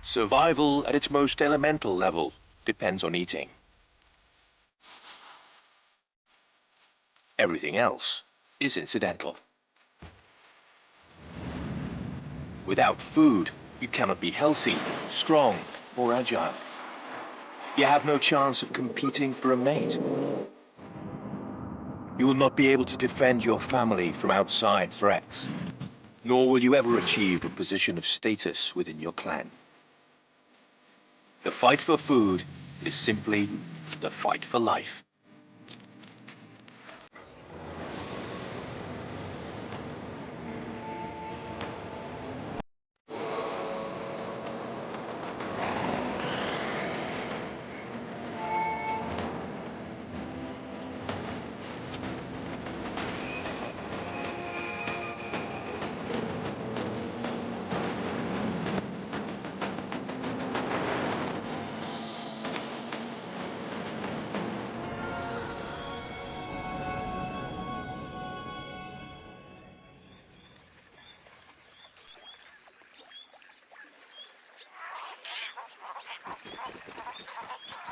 Survival at its most elemental level depends on eating. Everything else is incidental. Without food, you cannot be healthy, strong, or agile. You have no chance of competing for a mate. You will not be able to defend your family from outside threats, nor will you ever achieve a position of status within your clan. The fight for food is simply the fight for life.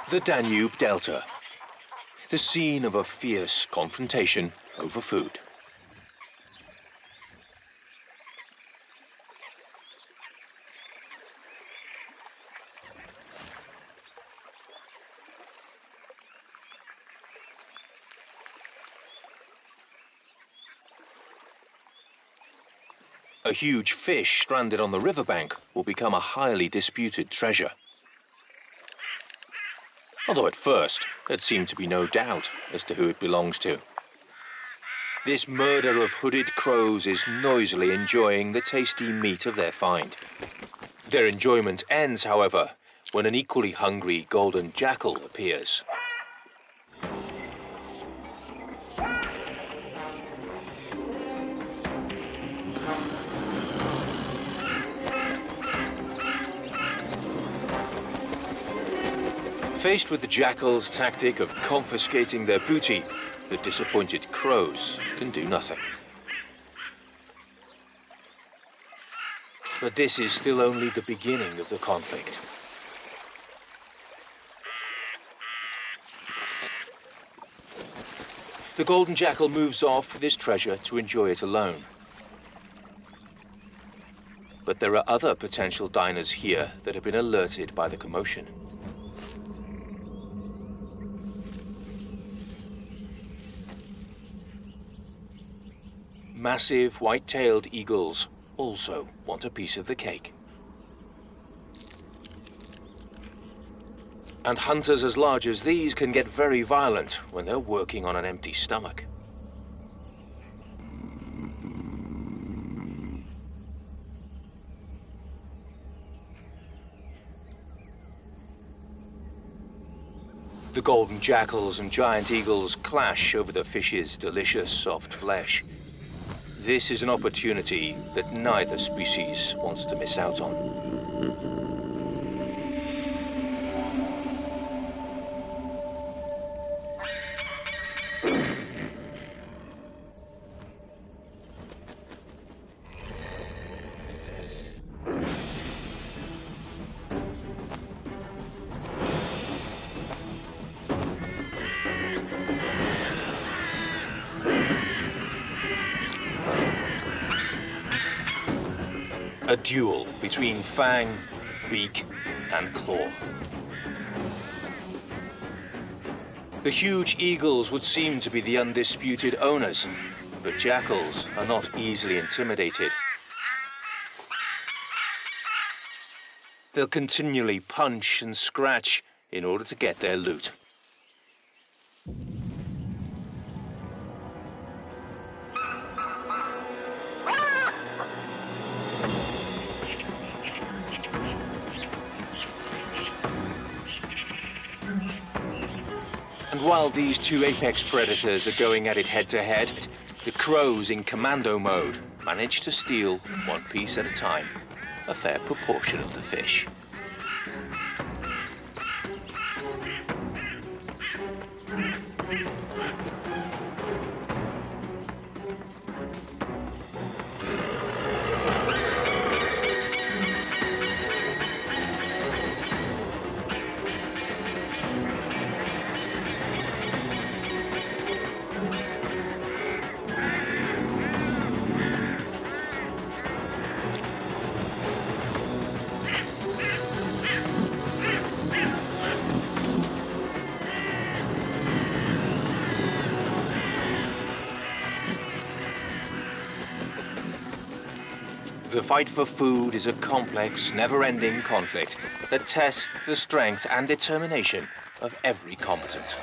The Danube Delta, the scene of a fierce confrontation over food. A huge fish stranded on the riverbank will become a highly disputed treasure. Although at first, there seemed to be no doubt as to who it belongs to. This murder of hooded crows is noisily enjoying the tasty meat of their find. Their enjoyment ends, however, when an equally hungry golden jackal appears. Faced with the jackal's tactic of confiscating their booty, the disappointed crows can do nothing. But this is still only the beginning of the conflict. The golden jackal moves off with his treasure to enjoy it alone. But there are other potential diners here that have been alerted by the commotion. Massive white-tailed eagles also want a piece of the cake. And hunters as large as these can get very violent when they're working on an empty stomach. The golden jackals and giant eagles clash over the fish's delicious soft flesh. This is an opportunity that neither species wants to miss out on. A duel between fang, beak, and claw. The huge eagles would seem to be the undisputed owners, but jackals are not easily intimidated. They'll continually punch and scratch in order to get their loot. And while these two apex predators are going at it head-to-head, the crows in commando mode manage to steal, one piece at a time, a fair proportion of the fish. The fight for food is a complex, never-ending conflict that tests the strength and determination of every combatant.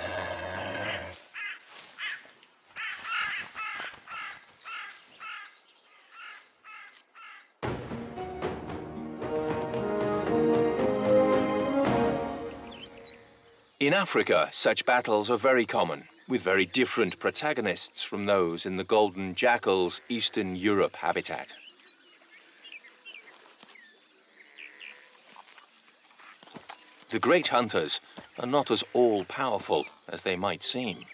In Africa, such battles are very common, with very different protagonists from those in the golden jackal's Eastern Europe habitat. The great hunters are not as all-powerful as they might seem.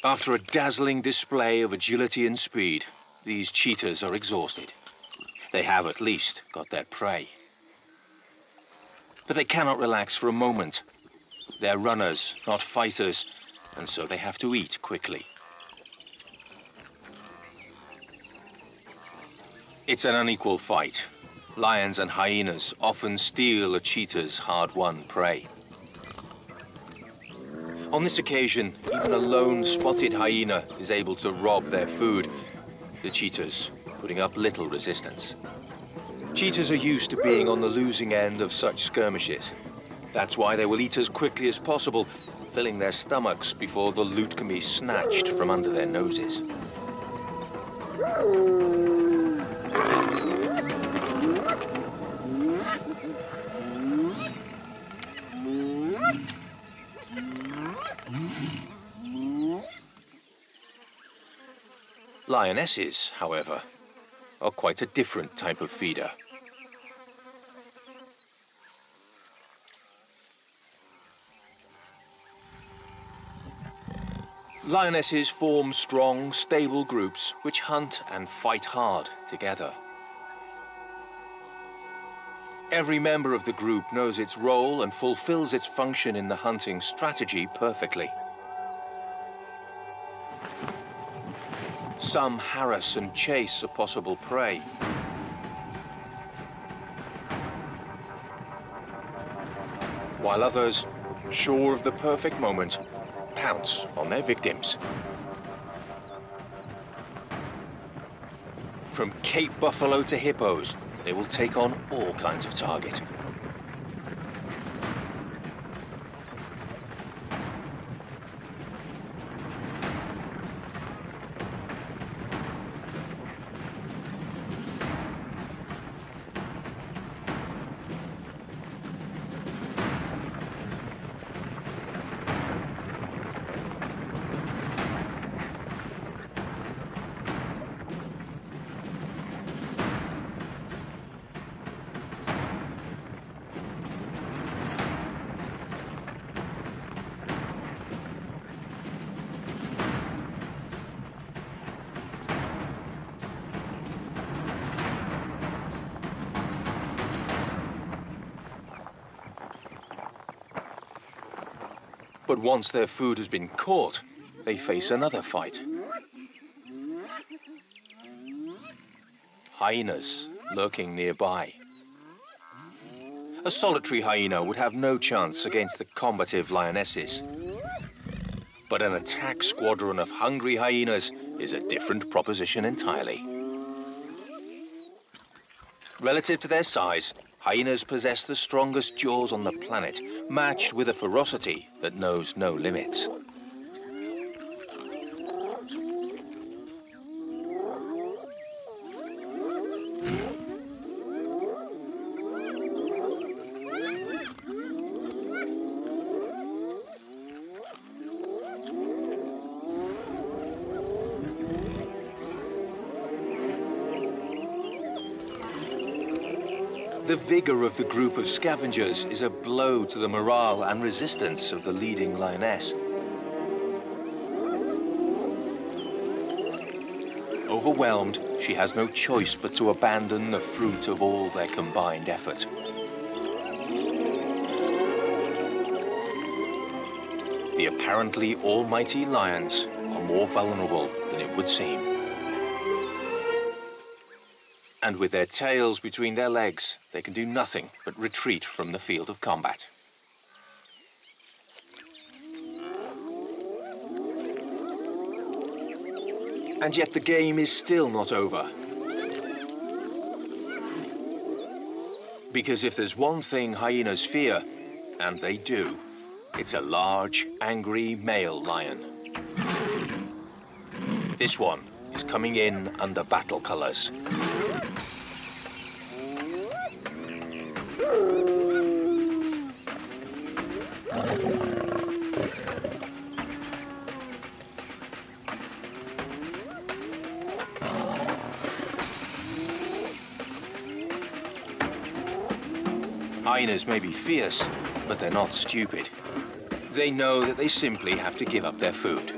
After a dazzling display of agility and speed, these cheetahs are exhausted. They have at least got their prey. But they cannot relax for a moment. They're runners, not fighters, and so they have to eat quickly. It's an unequal fight. Lions and hyenas often steal a cheetah's hard-won prey. On this occasion, even a lone spotted hyena is able to rob their food, the cheetahs putting up little resistance. Cheetahs are used to being on the losing end of such skirmishes. That's why they will eat as quickly as possible, filling their stomachs before the loot can be snatched from under their noses. Lionesses, however, are quite a different type of feeder. Lionesses form strong, stable groups which hunt and fight hard together. Every member of the group knows its role and fulfills its function in the hunting strategy perfectly. Some harass and chase a possible prey. While others, sure of the perfect moment, pounce on their victims. From Cape buffalo to hippos, they will take on all kinds of target. But once their food has been caught, they face another fight. Hyenas lurking nearby. A solitary hyena would have no chance against the combative lionesses. But an attack squadron of hungry hyenas is a different proposition entirely. Relative to their size, hyenas possess the strongest jaws on the planet, matched with a ferocity that knows no limits. The vigor of the group of scavengers is a blow to the morale and resistance of the leading lioness. Overwhelmed, she has no choice but to abandon the fruit of all their combined effort. The apparently almighty lions are more vulnerable than it would seem. And with their tails between their legs, they can do nothing but retreat from the field of combat. And yet the game is still not over. Because if there's one thing hyenas fear, and they do, it's a large, angry male lion. This one is coming in under battle colors. Hyenas may be fierce, but they're not stupid. They know that they simply have to give up their food.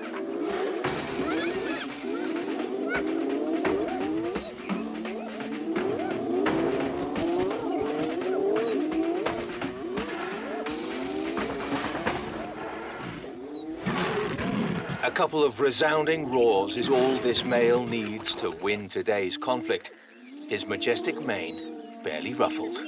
A couple of resounding roars is all this male needs to win today's conflict, his majestic mane barely ruffled.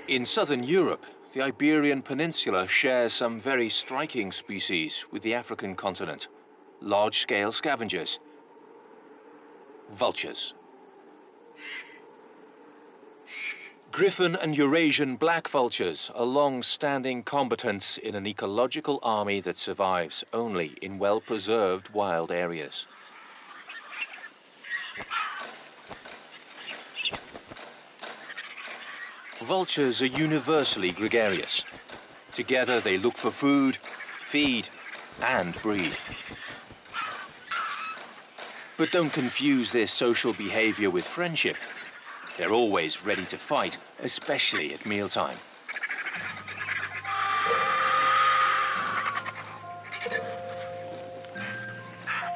In southern Europe, the Iberian Peninsula shares some very striking species with the African continent. Large-scale scavengers. Vultures. Griffon and Eurasian black vultures are long-standing combatants in an ecological army that survives only in well-preserved wild areas. Vultures are universally gregarious. Together they look for food, feed, and breed. But don't confuse their social behavior with friendship. They're always ready to fight, especially at mealtime.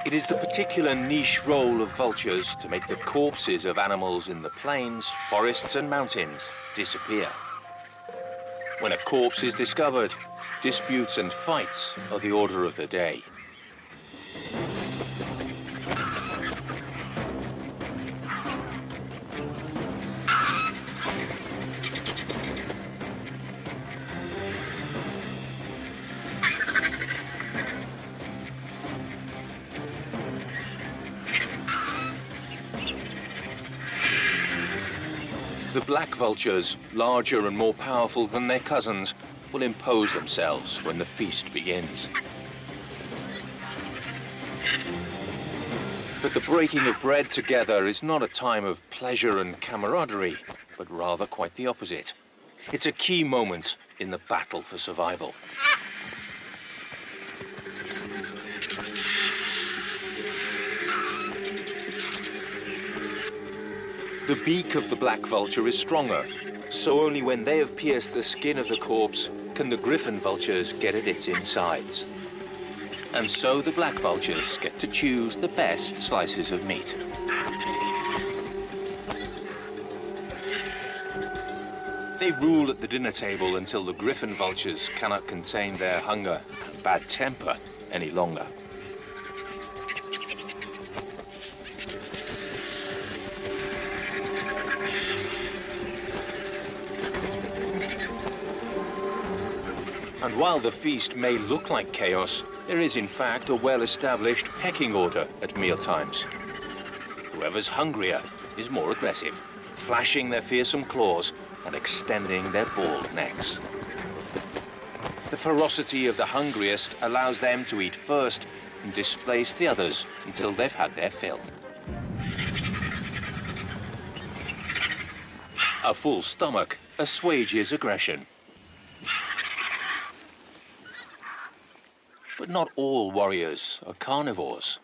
It is the particular niche role of vultures to make the corpses of animals in the plains, forests, and mountains disappear. When a corpse is discovered, disputes and fights are the order of the day. The black vultures, larger and more powerful than their cousins, will impose themselves when the feast begins. But the breaking of bread together is not a time of pleasure and camaraderie, but rather quite the opposite. It's a key moment in the battle for survival. The beak of the black vulture is stronger, so only when they have pierced the skin of the corpse can the griffon vultures get at its insides. And so the black vultures get to choose the best slices of meat. They rule at the dinner table until the griffon vultures cannot contain their hunger and bad temper any longer. And while the feast may look like chaos, there is in fact a well-established pecking order at mealtimes. Whoever's hungrier is more aggressive, flashing their fearsome claws and extending their bald necks. The ferocity of the hungriest allows them to eat first and displace the others until they've had their fill. A full stomach assuages aggression. But not all warriors are carnivores.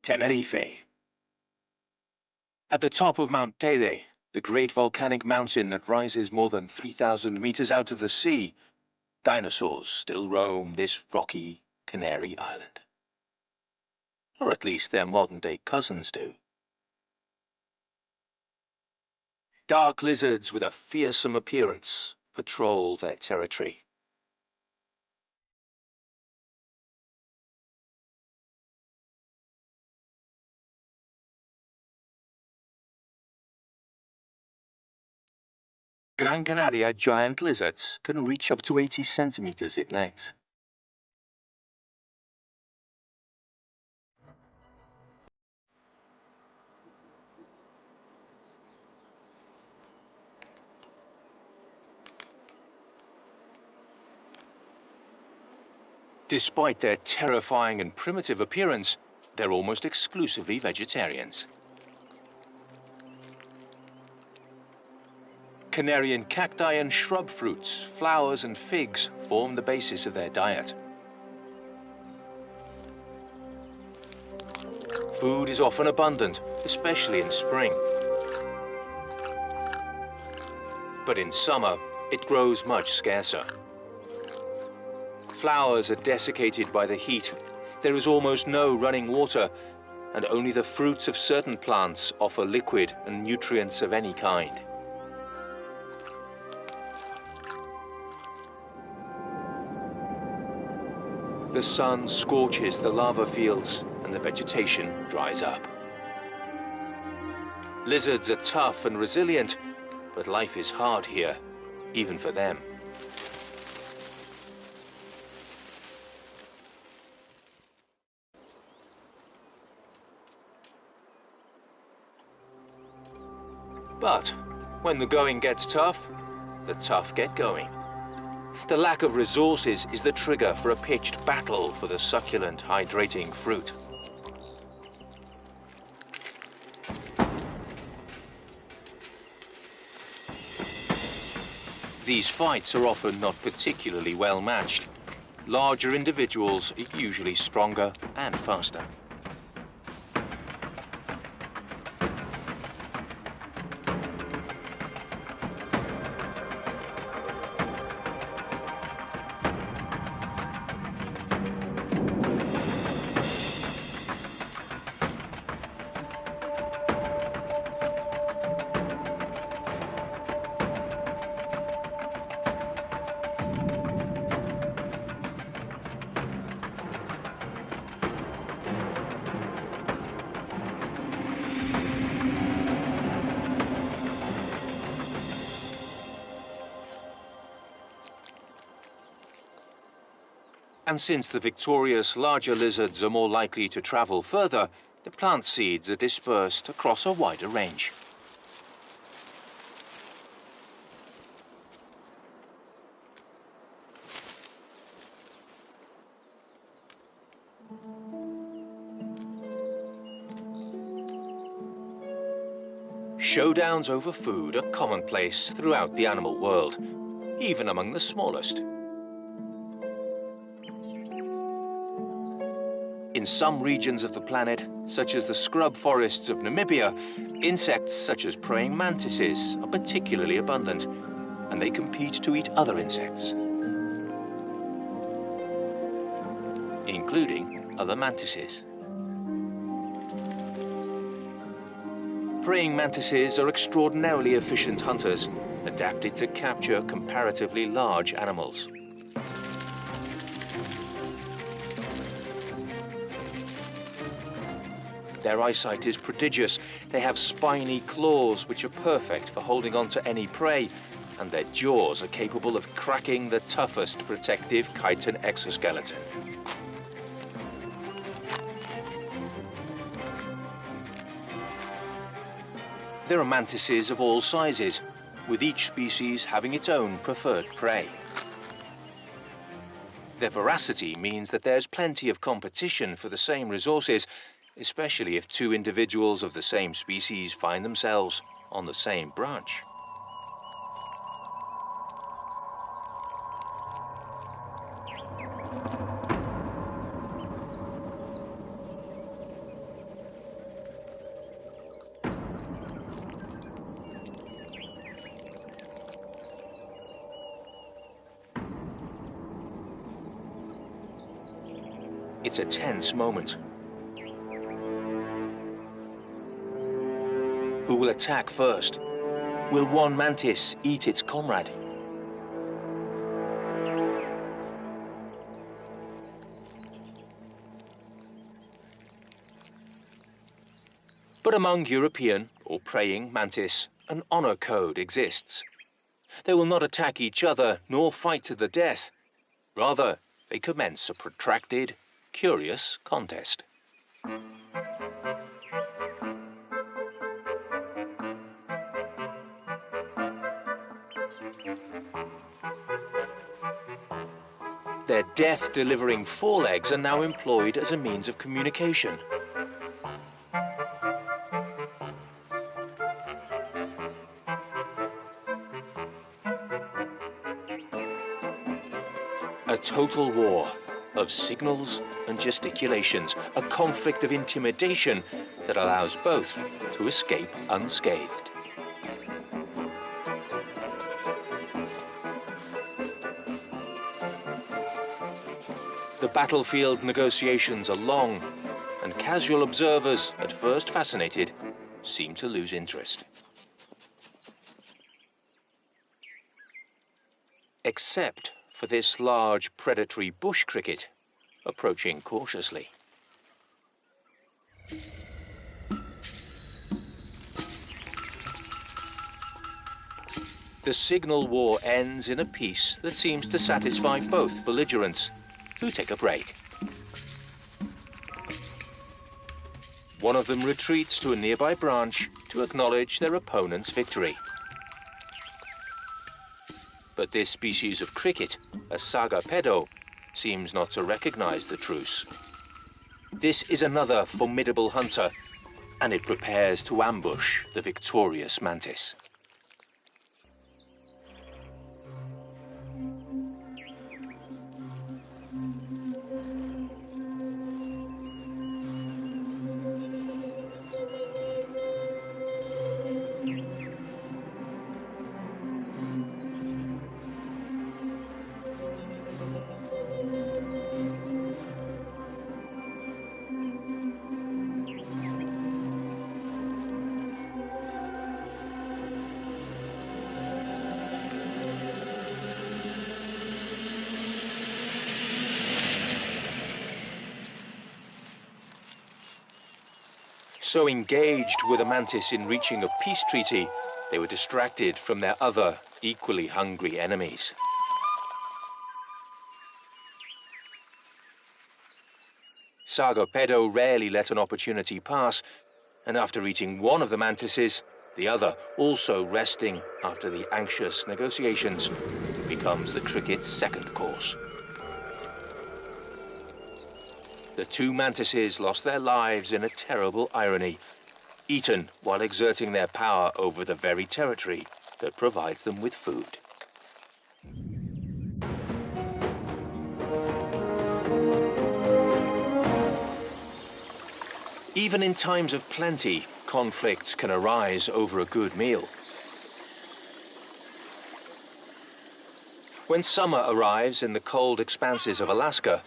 Tenerife. At the top of 𝗥𝗲𝗀𝗀𝗀, the great volcanic mountain that rises more than 3,000 meters out of the sea, dinosaurs still roam this rocky Canary Island. Or at least their modern-day cousins do. Dark lizards with a fearsome appearance patrol their territory. Gran Canaria giant lizards can reach up to 80 centimeters in length. Despite their terrifying and primitive appearance, they're almost exclusively vegetarians. Canarian cacti and shrub fruits, flowers and figs form the basis of their diet. Food is often abundant, especially in spring. But in summer, it grows much scarcer. Flowers are desiccated by the heat. There is almost no running water, and only the fruits of certain plants offer liquid and nutrients of any kind. The sun scorches the lava fields and the vegetation dries up. Lizards are tough and resilient, but life is hard here, even for them. But when the going gets tough, the tough get going. The lack of resources is the trigger for a pitched battle for the succulent, hydrating fruit. These fights are often not particularly well matched. Larger individuals are usually stronger and faster. And since the victorious larger lizards are more likely to travel further, the plant seeds are dispersed across a wider range. Showdowns over food are commonplace throughout the animal world, even among the smallest. In some regions of the planet, such as the scrub forests of Namibia, insects such as praying mantises are particularly abundant, and they compete to eat other insects, including other mantises. Praying mantises are extraordinarily efficient hunters, adapted to capture comparatively large animals. Their eyesight is prodigious. They have spiny claws which are perfect for holding on to any prey, and their jaws are capable of cracking the toughest protective chitin exoskeleton. There are mantises of all sizes, with each species having its own preferred prey. Their voracity means that there's plenty of competition for the same resources, especially if two individuals of the same species find themselves on the same branch. It's a tense moment. Who will attack first? Will one mantis eat its comrade? But among European or praying mantis, an honor code exists. They will not attack each other nor fight to the death. Rather, they commence a protracted, curious contest. Their death-delivering forelegs are now employed as a means of communication. A total war of signals and gesticulations, a conflict of intimidation that allows both to escape unscathed. The battlefield negotiations are long, and casual observers, at first fascinated, seem to lose interest. Except for this large predatory bush cricket, approaching cautiously. The signal war ends in a peace that seems to satisfy both belligerents, who take a break. One of them retreats to a nearby branch to acknowledge their opponent's victory. But this species of cricket, a 𝗥𝗲𝗹𝗁𝗀𝗀, seems not to recognize the truce. This is another formidable hunter, and it prepares to ambush the victorious mantis. So engaged were the mantis in reaching a peace treaty, they were distracted from their other, equally hungry enemies. 𝗥𝗲𝗹𝗁𝗀𝗀 rarely let an opportunity pass, and after eating one of the mantises, the other, also resting after the anxious negotiations, becomes the cricket's second course. The two mantises lost their lives in a terrible irony, eaten while exerting their power over the very territory that provides them with food. Even in times of plenty, conflicts can arise over a good meal. When summer arrives in the cold expanses of Alaska,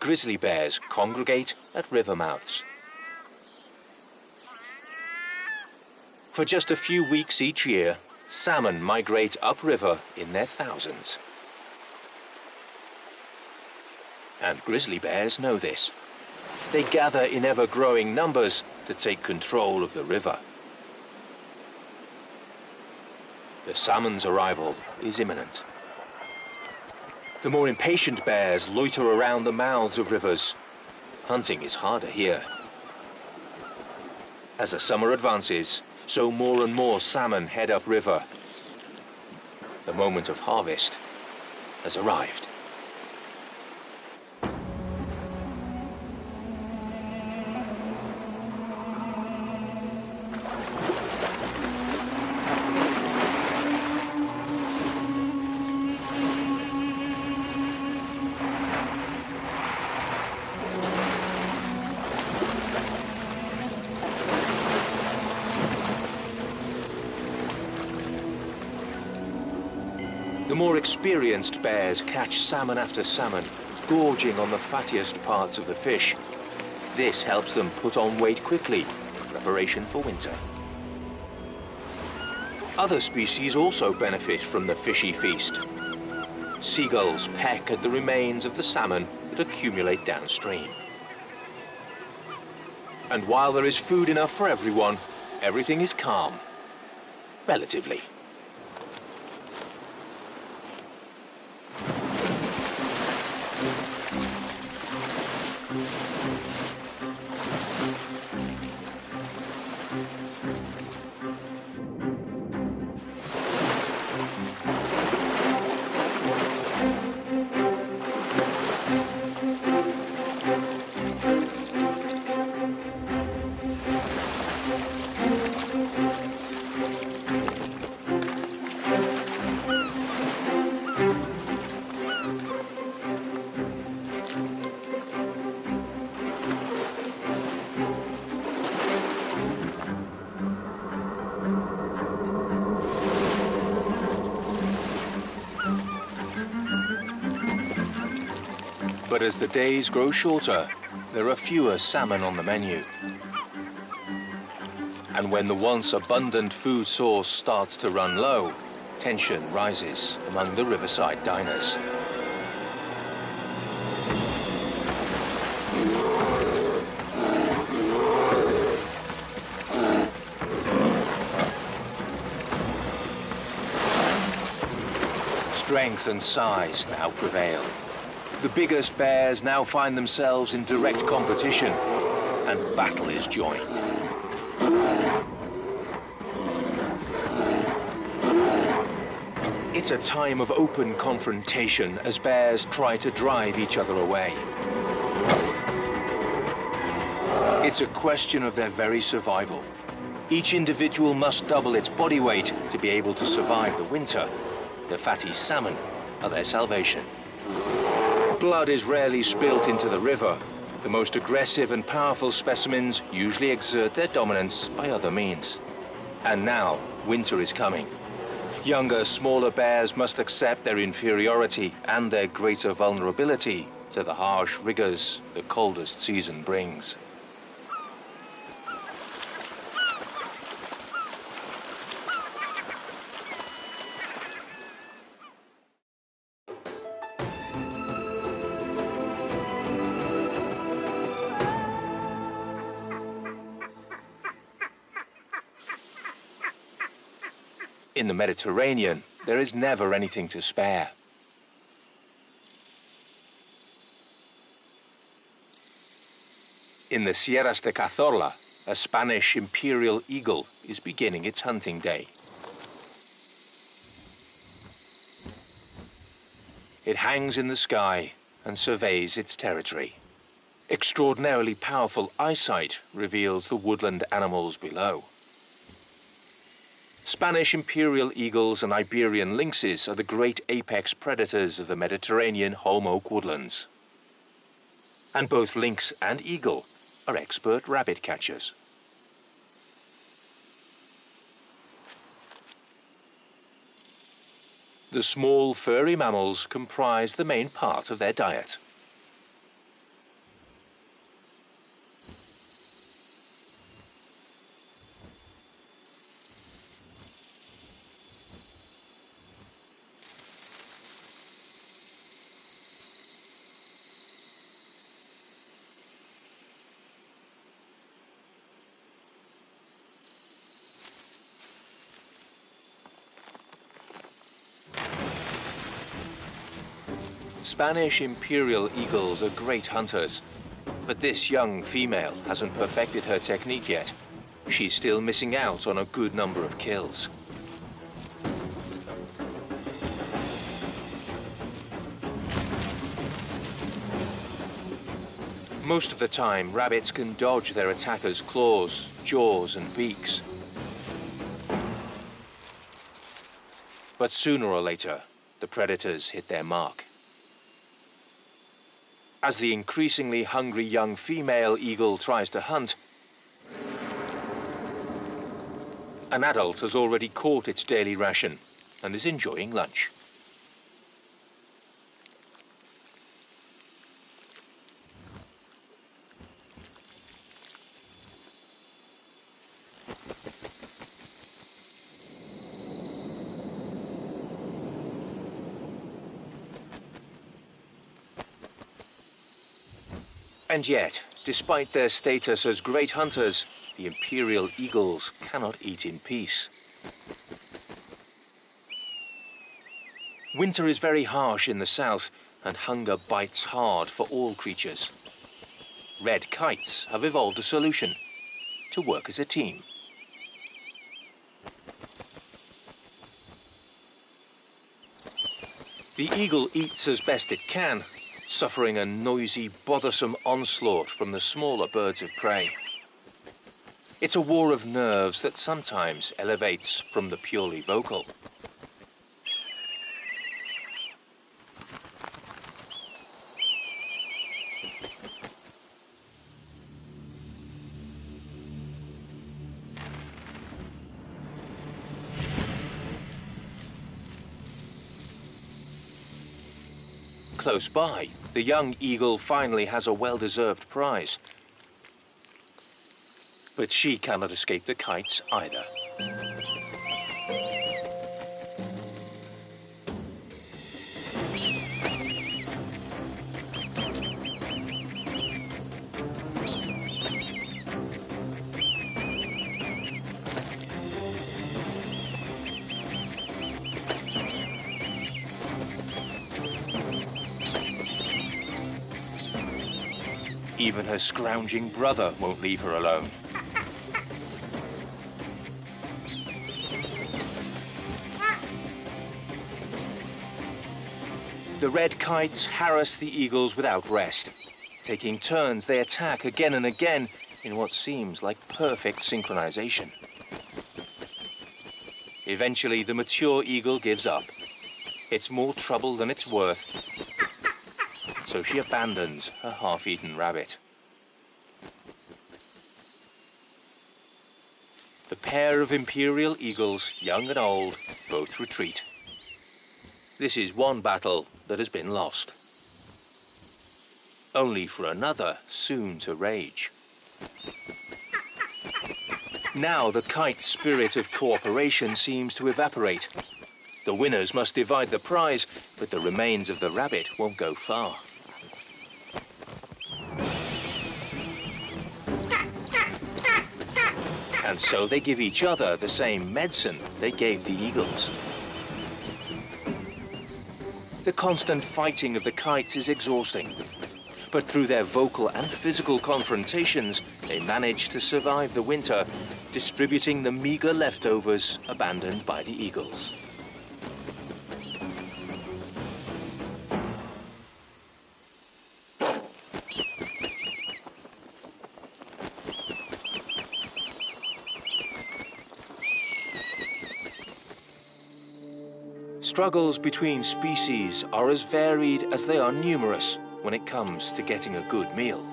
grizzly bears congregate at river mouths. For just a few weeks each year, salmon migrate upriver in their thousands. And grizzly bears know this. They gather in ever-growing numbers to take control of the river. The salmon's arrival is imminent. The more impatient bears loiter around the mouths of rivers. Hunting is harder here. As the summer advances, so more and more salmon head upriver. The moment of harvest has arrived. more experienced bears catch salmon after salmon, gorging on the fattiest parts of the fish. This helps them put on weight quickly in preparation for winter. Other species also benefit from the fishy feast. Seagulls peck at the remains of the salmon that accumulate downstream. And while there is food enough for everyone, everything is calm. Relatively. But as the days grow shorter, there are fewer salmon on the menu. And when the once abundant food source starts to run low, tension rises among the riverside diners. Strength and size now prevail. The biggest bears now find themselves in direct competition, and battle is joined. It's a time of open confrontation as bears try to drive each other away. It's a question of their very survival. Each individual must double its body weight to be able to survive the winter. The fatty salmon are their salvation. Blood is rarely spilt into the river. The most aggressive and powerful specimens usually exert their dominance by other means. And now, winter is coming. Younger, smaller bears must accept their inferiority and their greater vulnerability to the harsh rigors the coldest season brings. In the Mediterranean, there is never anything to spare. In the Sierras de Cazorla, a Spanish imperial eagle is beginning its hunting day. It hangs in the sky and surveys its territory. Extraordinarily powerful eyesight reveals the woodland animals below. Spanish imperial eagles and Iberian lynxes are the great apex predators of the Mediterranean home oak woodlands. And both lynx and eagle are expert rabbit catchers. The small furry mammals comprise the main part of their diet. Spanish imperial eagles are great hunters, but this young female hasn't perfected her technique yet. She's still missing out on a good number of kills. Most of the time, rabbits can dodge their attackers' claws, jaws, and beaks. But sooner or later, the predators hit their mark. As the increasingly hungry young female eagle tries to hunt, an adult has already caught its daily ration and is enjoying lunch. And yet, despite their status as great hunters, the imperial eagles cannot eat in peace. Winter is very harsh in the south, and hunger bites hard for all creatures. Red kites have evolved a solution: to work as a team. The eagle eats as best it can, suffering a noisy, bothersome onslaught from the smaller birds of prey. It's a war of nerves that sometimes elevates from the purely vocal. Close by, the young eagle finally has a well-deserved prize. But she cannot escape the kites either. Even her scrounging brother won't leave her alone. The red kites harass the eagles without rest. Taking turns, they attack again and again in what seems like perfect synchronization. Eventually, the mature eagle gives up. It's more trouble than it's worth, so she abandons her half-eaten rabbit. The pair of imperial eagles, young and old, both retreat. This is one battle that has been lost, only for another soon to rage. Now the kite's spirit of cooperation seems to evaporate. The winners must divide the prize, but the remains of the rabbit won't go far. And so they give each other the same medicine they gave the eagles. The constant fighting of the kites is exhausting, but through their vocal and physical confrontations, they manage to survive the winter, distributing the meager leftovers abandoned by the eagles. Struggles between species are as varied as they are numerous when it comes to getting a good meal.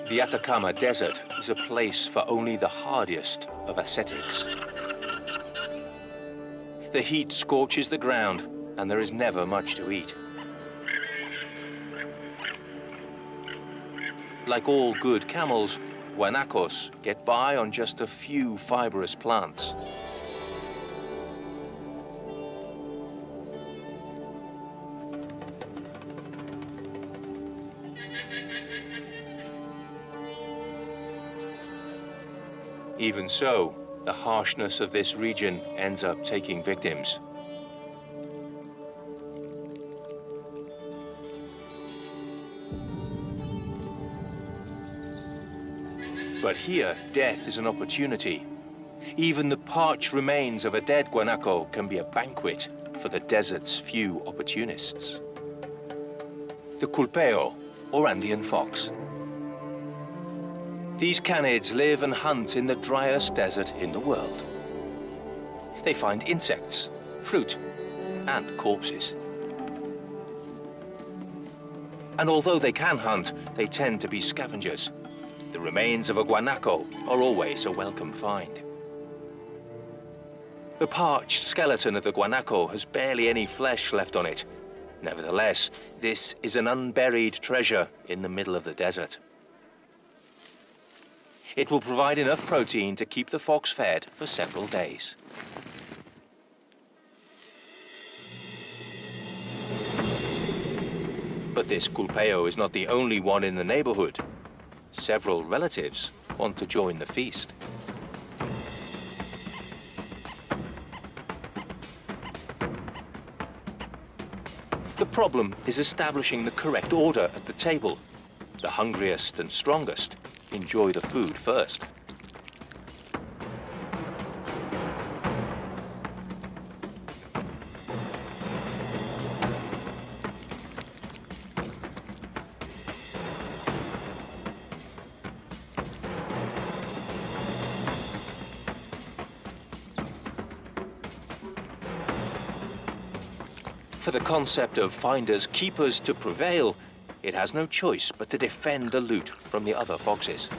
The Atacama Desert is a place for only the hardiest of ascetics. The heat scorches the ground, and there is never much to eat. Like all good camels, guanacos get by on just a few fibrous plants. Even so, the harshness of this region ends up taking victims. But here, death is an opportunity. Even the parched remains of a dead guanaco can be a banquet for the desert's few opportunists. The culpeo, or Andean fox. These canids live and hunt in the driest desert in the world. They find insects, fruit, and corpses. And although they can hunt, they tend to be scavengers. The remains of a guanaco are always a welcome find. The parched skeleton of the guanaco has barely any flesh left on it. Nevertheless, this is an unburied treasure in the middle of the desert. It will provide enough protein to keep the fox fed for several days. But this 𝗥𝗲𝗹𝗀𝗀 is not the only one in the neighborhood. Several relatives want to join the feast. The problem is establishing the correct order at the table. The hungriest and strongest enjoy the food first. For the concept of finders keepers to prevail, it has no choice but to defend the loot from the other foxes.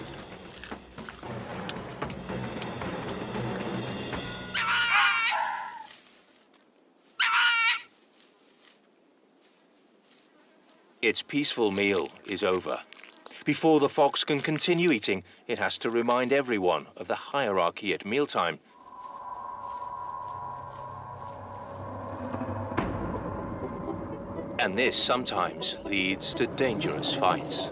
Its peaceful meal is over. Before the fox can continue eating, it has to remind everyone of the hierarchy at mealtime. And this sometimes leads to dangerous fights.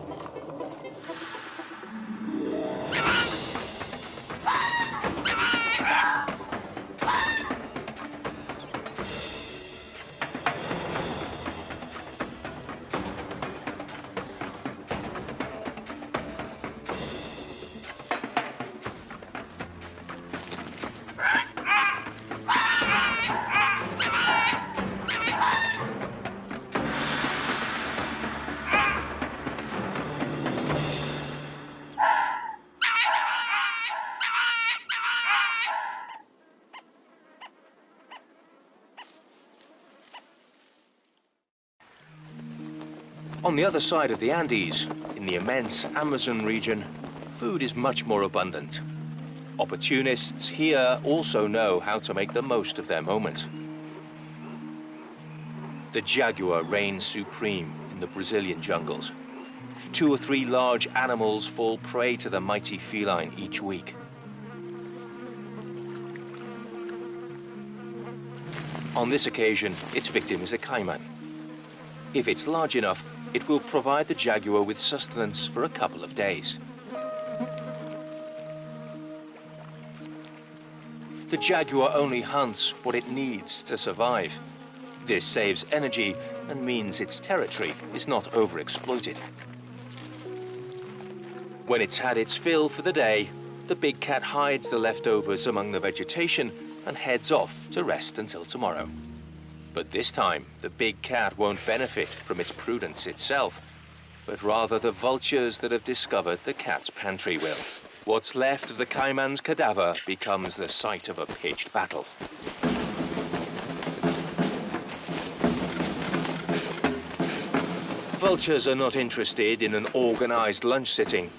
On the other side of the Andes, in the immense Amazon region, food is much more abundant. Opportunists here also know how to make the most of their moment. The jaguar reigns supreme in the Brazilian jungles. 2 or 3 large animals fall prey to the mighty feline each week. On this occasion, its victim is a caiman. If it's large enough, it will provide the jaguar with sustenance for a couple of days. The jaguar only hunts what it needs to survive. This saves energy and means its territory is not overexploited. When it's had its fill for the day, the big cat hides the leftovers among the vegetation and heads off to rest until tomorrow. But this time, the big cat won't benefit from its prudence itself, but rather the vultures that have discovered the cat's pantry will. What's left of the caiman's cadaver becomes the site of a pitched battle. Vultures are not interested in an organized lunch sitting.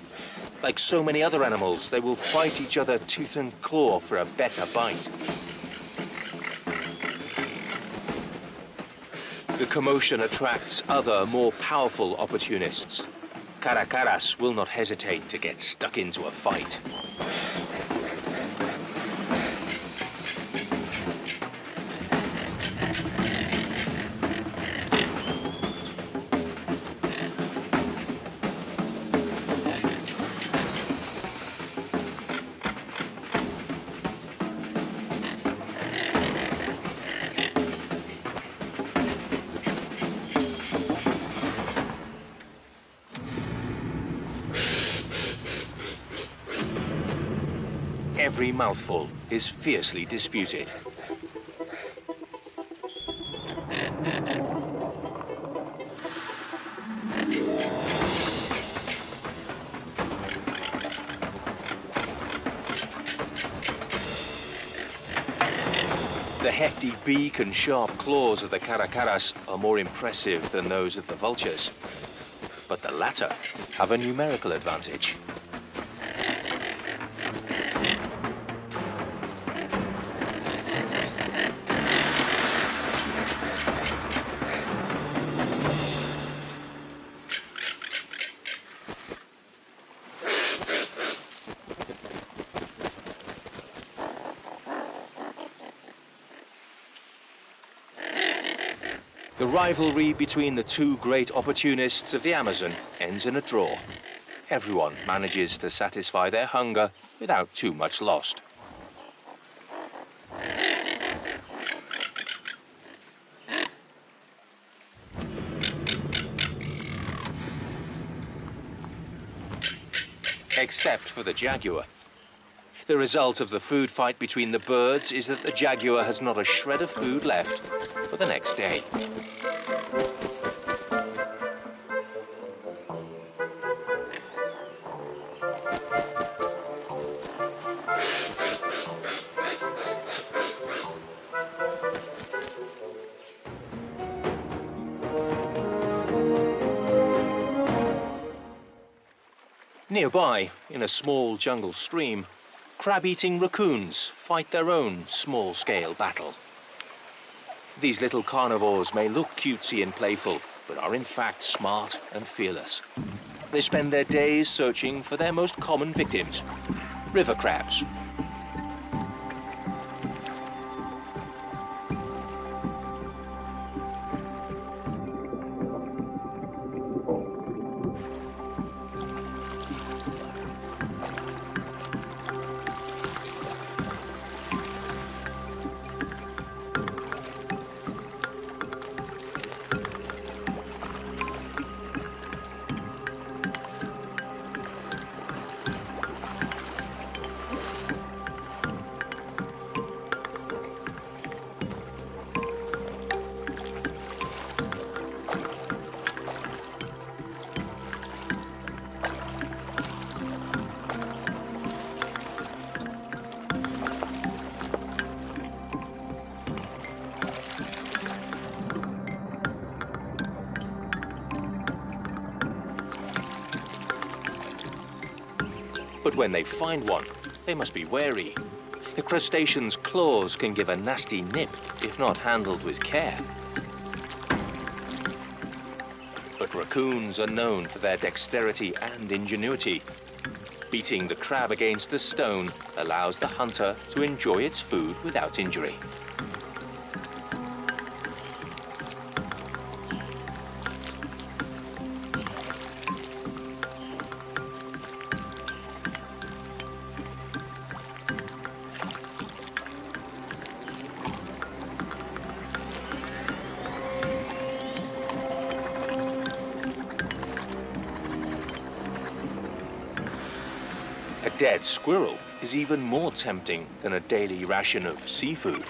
Like so many other animals, they will fight each other tooth and claw for a better bite. The commotion attracts other, more powerful opportunists. 𝗥𝗲𝗃𝗀𝗀𝗀 will not hesitate to get stuck into a fight. Every mouthful is fiercely disputed. The hefty beak and sharp claws of the 𝗥𝗲𝗃𝗀𝗀𝗀 are more impressive than those of the vultures. But the latter have a numerical advantage. The rivalry between the two great opportunists of the Amazon ends in a draw. Everyone manages to satisfy their hunger without too much lost. Except for the jaguar. The result of the food fight between the birds is that the jaguar has not a shred of food left for the next day. Nearby, in a small jungle stream, crab-eating raccoons fight their own small-scale battle. These little carnivores may look cutesy and playful, but are in fact smart and fearless. They spend their days searching for their most common victims, river crabs. But when they find one, they must be wary. The crustacean's claws can give a nasty nip if not handled with care. But raccoons are known for their dexterity and ingenuity. Beating the crab against a stone allows the hunter to enjoy its food without injury. A dead squirrel is even more tempting than a daily ration of seafood.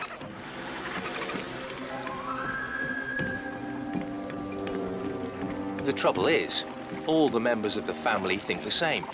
The trouble is, all the members of the family think the same.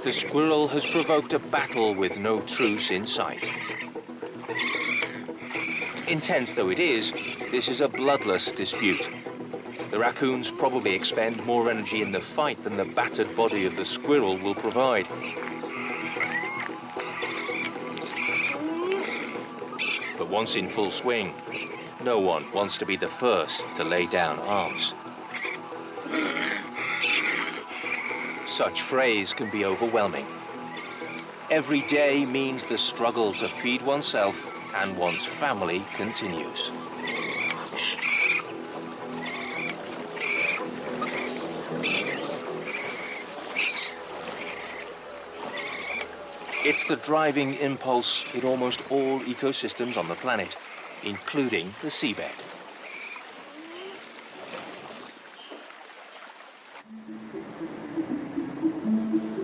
The squirrel has provoked a battle with no truce in sight. Intense though it is, this is a bloodless dispute. The raccoons probably expend more energy in the fight than the battered body of the squirrel will provide. But once in full swing, no one wants to be the first to lay down arms. Such frays can be overwhelming. Every day means the struggle to feed oneself and one's family continues. It's the driving impulse in almost all ecosystems on the planet, including the seabed.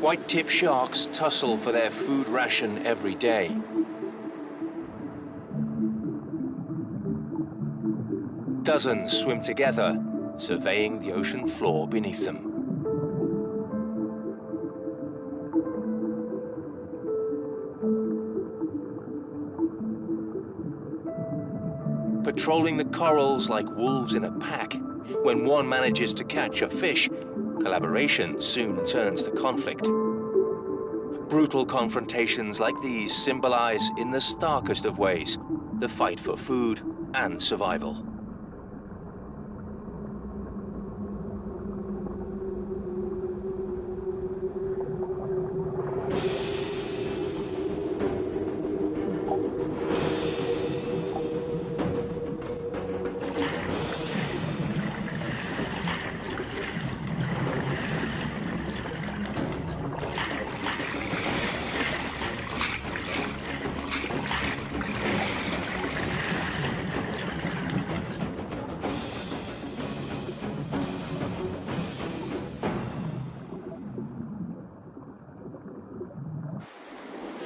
White-tip sharks tussle for their food ration every day. Dozens swim together, surveying the ocean floor beneath them. Patrolling the corals like wolves in a pack, when one manages to catch a fish, collaboration soon turns to conflict. Brutal confrontations like these symbolize, in the starkest of ways, the fight for food and survival.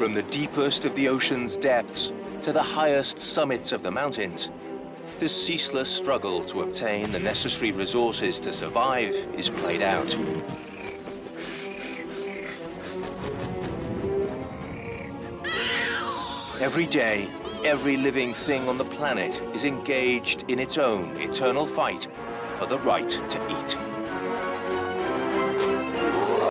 From the deepest of the ocean's depths to the highest summits of the mountains, the ceaseless struggle to obtain the necessary resources to survive is played out. Every day, every living thing on the planet is engaged in its own eternal fight for the right to eat.